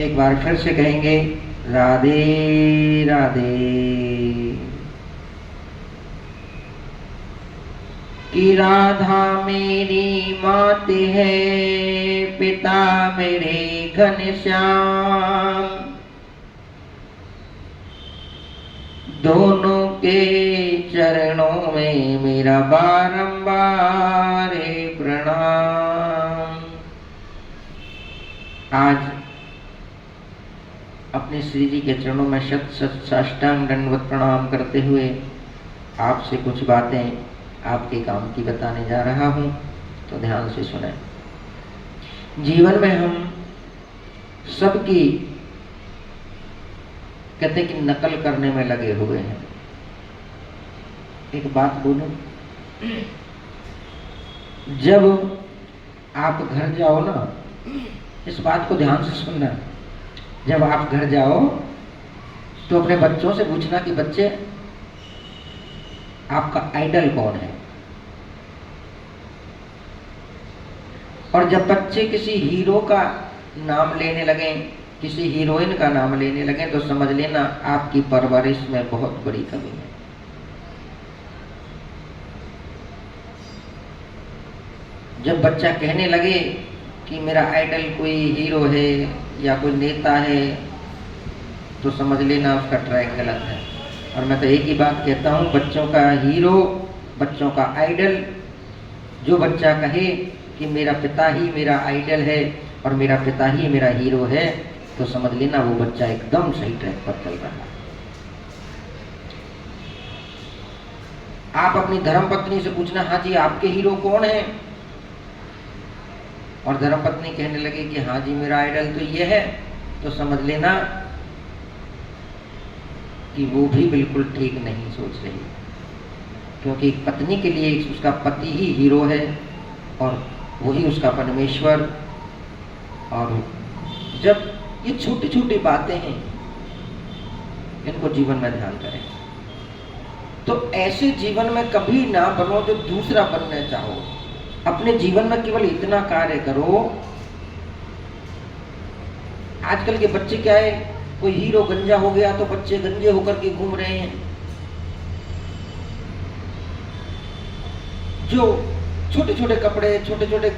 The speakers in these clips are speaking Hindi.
एक बार फिर से कहेंगे राधे राधे। कि राधा मेरी मात है, पिता मेरे घनश्याम, दोनों के चरणों में मेरा बारंबार प्रणाम। आज अपने श्री जी के चरणों में शत शत साष्टांग दंडवत प्रणाम करते हुए आपसे कुछ बातें आपके काम की बताने जा रहा हूं, तो ध्यान से सुने। जीवन में हम सबकी कहते कि नकल करने में लगे हुए हैं। एक बात बोलूं, जब आप घर जाओ ना, इस बात को ध्यान से सुनना। जब आप घर जाओ तो अपने बच्चों से पूछना कि बच्चे आपका आइडल कौन है। और जब बच्चे किसी हीरो का नाम लेने लगे, किसी हीरोइन का नाम लेने लगे, तो समझ लेना आपकी परवरिश में बहुत बड़ी कमी है। जब बच्चा कहने लगे कि मेरा आइडल कोई हीरो है या कोई नेता है, तो समझ लेना उसका ट्रैक गलत है। और मैं तो एक ही बात कहता हूँ, बच्चों का हीरो, बच्चों का आइडल, जो बच्चा कहे कि मेरा पिता ही मेरा आइडल है और मेरा पिता ही मेरा हीरो है, तो समझ लेना वो बच्चा एकदम सही ट्रैक पर चल रहा है। आप अपनी धर्मपत्नी से पूछना, हाँ जी आपके हीरो कौन है, और धर्मपत्नी कहने लगे कि हाँ जी मेरा आइडल तो ये है, तो समझ लेना कि वो भी बिल्कुल ठीक नहीं सोच रही। क्योंकि पत्नी के लिए उसका पति ही हीरो है और वही उसका परमेश्वर। और जब ये छोटी छोटी बातें हैं, इनको जीवन में ध्यान करें। तो ऐसे जीवन में कभी ना बनो जो दूसरा बनना चाहो। अपने जीवन में केवल इतना कार्य करो। आजकल के बच्चे क्या है, कोई हीरो गंजा हो गया तो बच्चे गंजे होकर के घूम रहे हैं। जो छोटे छोटे कपड़े, छोटे छोटे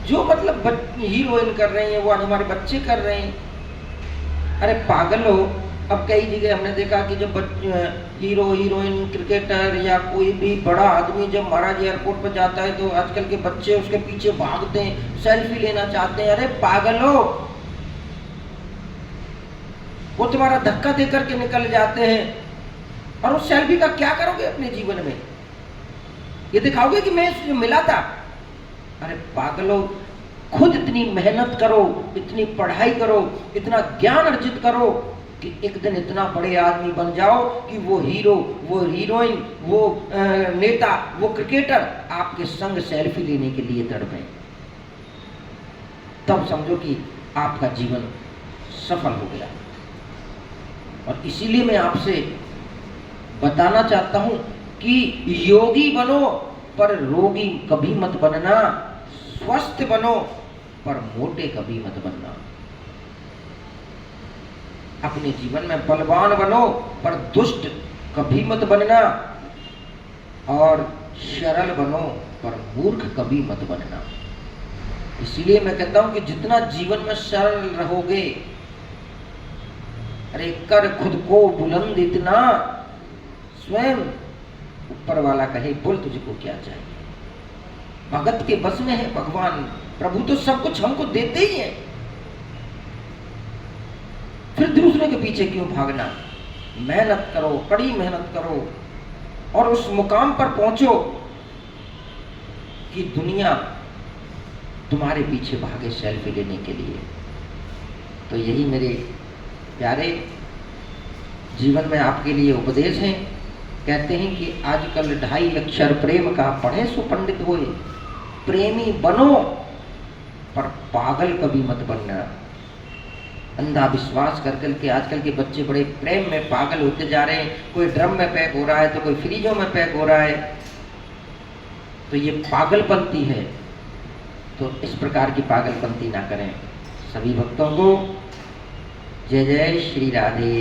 जो मतलब हीरोइन कर रहे हैं, वो आज हमारे बच्चे कर रहे हैं। अरे पागल हो। अब कई जगह हमने देखा कि जब हीरो हीरोइन, क्रिकेटर या कोई भी बड़ा आदमी जब महाराज एयरपोर्ट पर जाता है, तो आजकल के बच्चे उसके पीछे भागते हैं, सेल्फी लेना चाहते हैं। अरे पागल हो, वो तुम्हारा धक्का दे करके निकल जाते हैं। और उस सेल्फी का क्या करोगे अपने जीवन में? ये दिखाओगे कि मैं इससे मिला था? अरे पागलो, खुद इतनी मेहनत करो, इतनी पढ़ाई करो, इतना ज्ञान अर्जित करो कि एक दिन इतना बड़े आदमी बन जाओ कि वो हीरो, वो हीरोइन, वो नेता, वो क्रिकेटर आपके संग सेल्फी लेने के लिए तड़पे। तब समझो कि आपका जीवन सफल हो गया। और इसीलिए मैं आपसे बताना चाहता हूं कि योगी बनो पर रोगी कभी मत बनना, स्वस्थ बनो पर मोटे कभी मत बनना। अपने जीवन में बलवान बनो पर दुष्ट कभी मत बनना, और सरल बनो पर मूर्ख कभी मत बनना। इसीलिए मैं कहता हूं कि जितना जीवन में सरल रहोगे, अरे कर खुद को बुलंद इतना, स्वयं ऊपर वाला कहे बोल तुझको क्या चाहिए। भगत के बस में है भगवान, प्रभु तो सब कुछ हमको देते ही है। फिर दूसरे के पीछे क्यों भागना? मेहनत करो, कड़ी मेहनत करो और उस मुकाम पर पहुंचो कि दुनिया तुम्हारे पीछे भागे सेल्फी लेने के लिए। तो यही मेरे प्यारे जीवन में आपके लिए उपदेश है। कहते हैं कि आजकल 2.5 अक्षर प्रेम का पढ़े सो पंडित होए। प्रेमी बनो पर पागल कभी मत बनना। अंधा विश्वास कर के आजकल के बच्चे बड़े प्रेम में पागल होते जा रहे हैं। कोई ड्रम में पैक हो रहा है तो कोई फ्रीजों में पैक हो रहा है। तो ये पागलपंती है। तो इस प्रकार की पागलपंती ना करें। सभी भक्तों को जय जय श्री राधे।